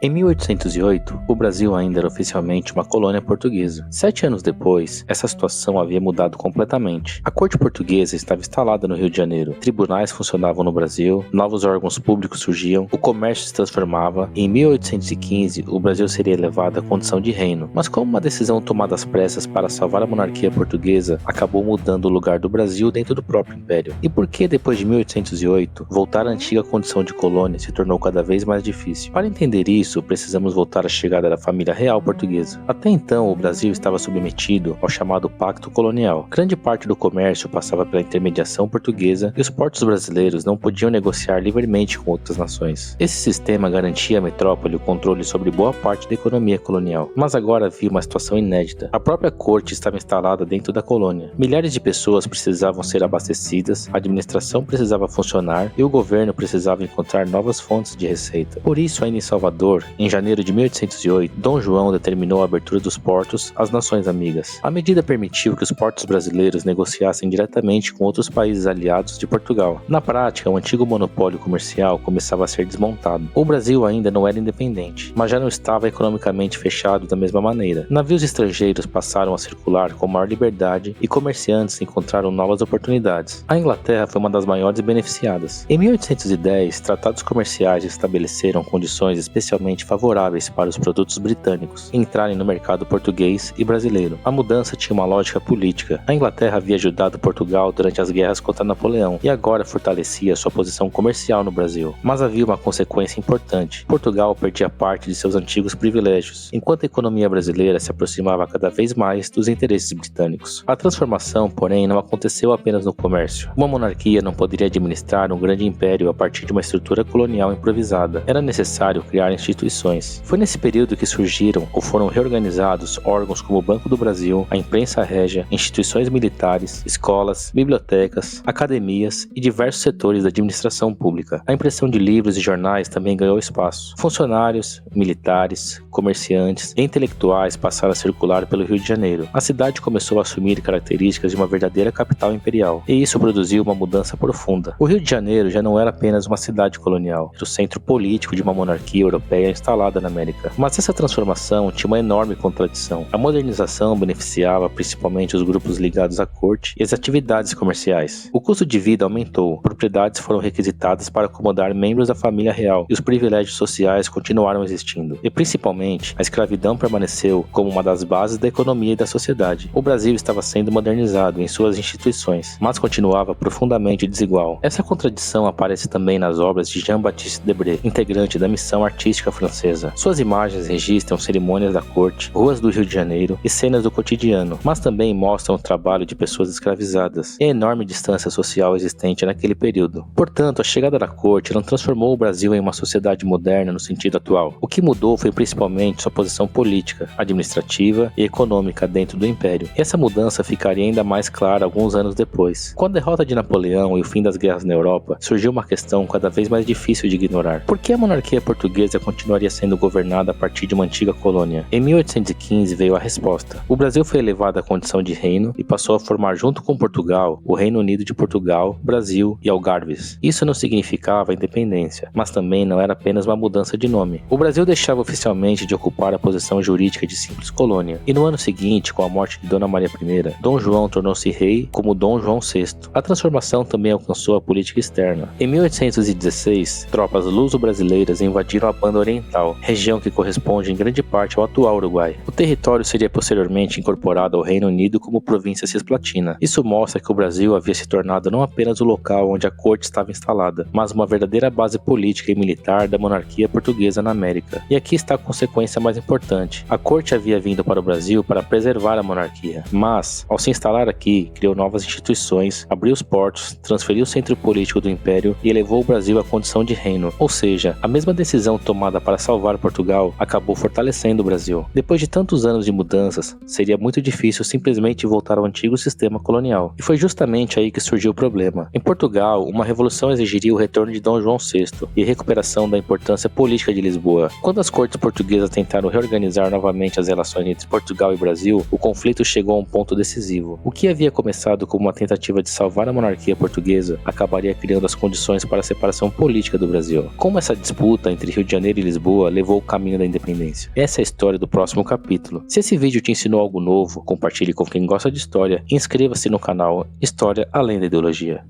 Em 1808, o Brasil ainda era oficialmente uma colônia portuguesa. 7 anos depois, essa situação havia mudado completamente. A corte portuguesa estava instalada no Rio de Janeiro, tribunais funcionavam no Brasil, novos órgãos públicos surgiam, o comércio se transformava e em 1815 o Brasil seria elevado à condição de reino. Mas como uma decisão tomada às pressas para salvar a monarquia portuguesa acabou mudando o lugar do Brasil dentro do próprio império? E por que depois de 1808, voltar à antiga condição de colônia se tornou cada vez mais difícil? Para entender isso, precisamos voltar à chegada da família real portuguesa. Até então, o Brasil estava submetido ao chamado Pacto Colonial. Grande parte do comércio passava pela intermediação portuguesa e os portos brasileiros não podiam negociar livremente com outras nações. Esse sistema garantia à metrópole o controle sobre boa parte da economia colonial. Mas agora havia uma situação inédita. A própria corte estava instalada dentro da colônia. Milhares de pessoas precisavam ser abastecidas, a administração precisava funcionar e o governo precisava encontrar novas fontes de receita. Por isso, ainda em Salvador, em janeiro de 1808, Dom João determinou a abertura dos portos às nações amigas. A medida permitiu que os portos brasileiros negociassem diretamente com outros países aliados de Portugal. Na prática, o antigo monopólio comercial começava a ser desmontado. O Brasil ainda não era independente, mas já não estava economicamente fechado da mesma maneira. Navios estrangeiros passaram a circular com maior liberdade e comerciantes encontraram novas oportunidades. A Inglaterra foi uma das maiores beneficiadas. Em 1810, tratados comerciais estabeleceram condições especialmente favoráveis para os produtos britânicos entrarem no mercado português e brasileiro. A mudança tinha uma lógica política. A Inglaterra havia ajudado Portugal durante as guerras contra Napoleão e agora fortalecia sua posição comercial no Brasil. Mas havia uma consequência importante. Portugal perdia parte de seus antigos privilégios, enquanto a economia brasileira se aproximava cada vez mais dos interesses britânicos. A transformação, porém, não aconteceu apenas no comércio. Uma monarquia não poderia administrar um grande império a partir de uma estrutura colonial improvisada. Era necessário criar instituições. Foi nesse período que surgiram ou foram reorganizados órgãos como o Banco do Brasil, a Imprensa Régia, instituições militares, escolas, bibliotecas, academias e diversos setores da administração pública. A impressão de livros e jornais também ganhou espaço. Funcionários, militares, comerciantes e intelectuais passaram a circular pelo Rio de Janeiro. A cidade começou a assumir características de uma verdadeira capital imperial, e isso produziu uma mudança profunda. O Rio de Janeiro já não era apenas uma cidade colonial, era o centro político de uma monarquia europeia instalada na América. Mas essa transformação tinha uma enorme contradição. A modernização beneficiava principalmente os grupos ligados à corte e às atividades comerciais. O custo de vida aumentou, propriedades foram requisitadas para acomodar membros da família real e os privilégios sociais continuaram existindo. E principalmente, a escravidão permaneceu como uma das bases da economia e da sociedade. O Brasil estava sendo modernizado em suas instituições, mas continuava profundamente desigual. Essa contradição aparece também nas obras de Jean-Baptiste Debré, integrante da missão artística francesa. Suas imagens registram cerimônias da corte, ruas do Rio de Janeiro e cenas do cotidiano, mas também mostram o trabalho de pessoas escravizadas e a enorme distância social existente naquele período. Portanto, a chegada da corte não transformou o Brasil em uma sociedade moderna no sentido atual. O que mudou foi principalmente sua posição política, administrativa e econômica dentro do império. E essa mudança ficaria ainda mais clara alguns anos depois. Com a derrota de Napoleão e o fim das guerras na Europa, surgiu uma questão cada vez mais difícil de ignorar. Por que a monarquia portuguesa continuaria sendo governada a partir de uma antiga colônia? Em 1815 veio a resposta. O Brasil foi elevado à condição de reino e passou a formar junto com Portugal o Reino Unido de Portugal, Brasil e Algarves. Isso não significava independência, mas também não era apenas uma mudança de nome. O Brasil deixava oficialmente de ocupar a posição jurídica de simples colônia, e no ano seguinte, com a morte de Dona Maria I, Dom João tornou-se rei como Dom João VI. A transformação também alcançou a política externa. Em 1816, tropas luso-brasileiras invadiram a Banda Oriental, região que corresponde em grande parte ao atual Uruguai. O território seria posteriormente incorporado ao Reino Unido como província cisplatina. Isso mostra que o Brasil havia se tornado não apenas o local onde a corte estava instalada, mas uma verdadeira base política e militar da monarquia portuguesa na América. E aqui está a consequência mais importante. A corte havia vindo para o Brasil para preservar a monarquia, mas, ao se instalar aqui, criou novas instituições, abriu os portos, transferiu o centro político do império e elevou o Brasil à condição de reino. Ou seja, a mesma decisão tomada para salvar Portugal acabou fortalecendo o Brasil. Depois de tantos anos de mudanças, seria muito difícil simplesmente voltar ao antigo sistema colonial. E foi justamente aí que surgiu o problema. Em Portugal, uma revolução exigiria o retorno de Dom João VI e a recuperação da importância política de Lisboa. Quando as cortes portuguesas tentaram reorganizar novamente as relações entre Portugal e Brasil, o conflito chegou a um ponto decisivo. O que havia começado como uma tentativa de salvar a monarquia portuguesa acabaria criando as condições para a separação política do Brasil. Como essa disputa entre Rio de Janeiro e Lisboa levou o caminho da independência. Essa é a história do próximo capítulo. Se esse vídeo te ensinou algo novo, compartilhe com quem gosta de história e inscreva-se no canal História Além da Ideologia.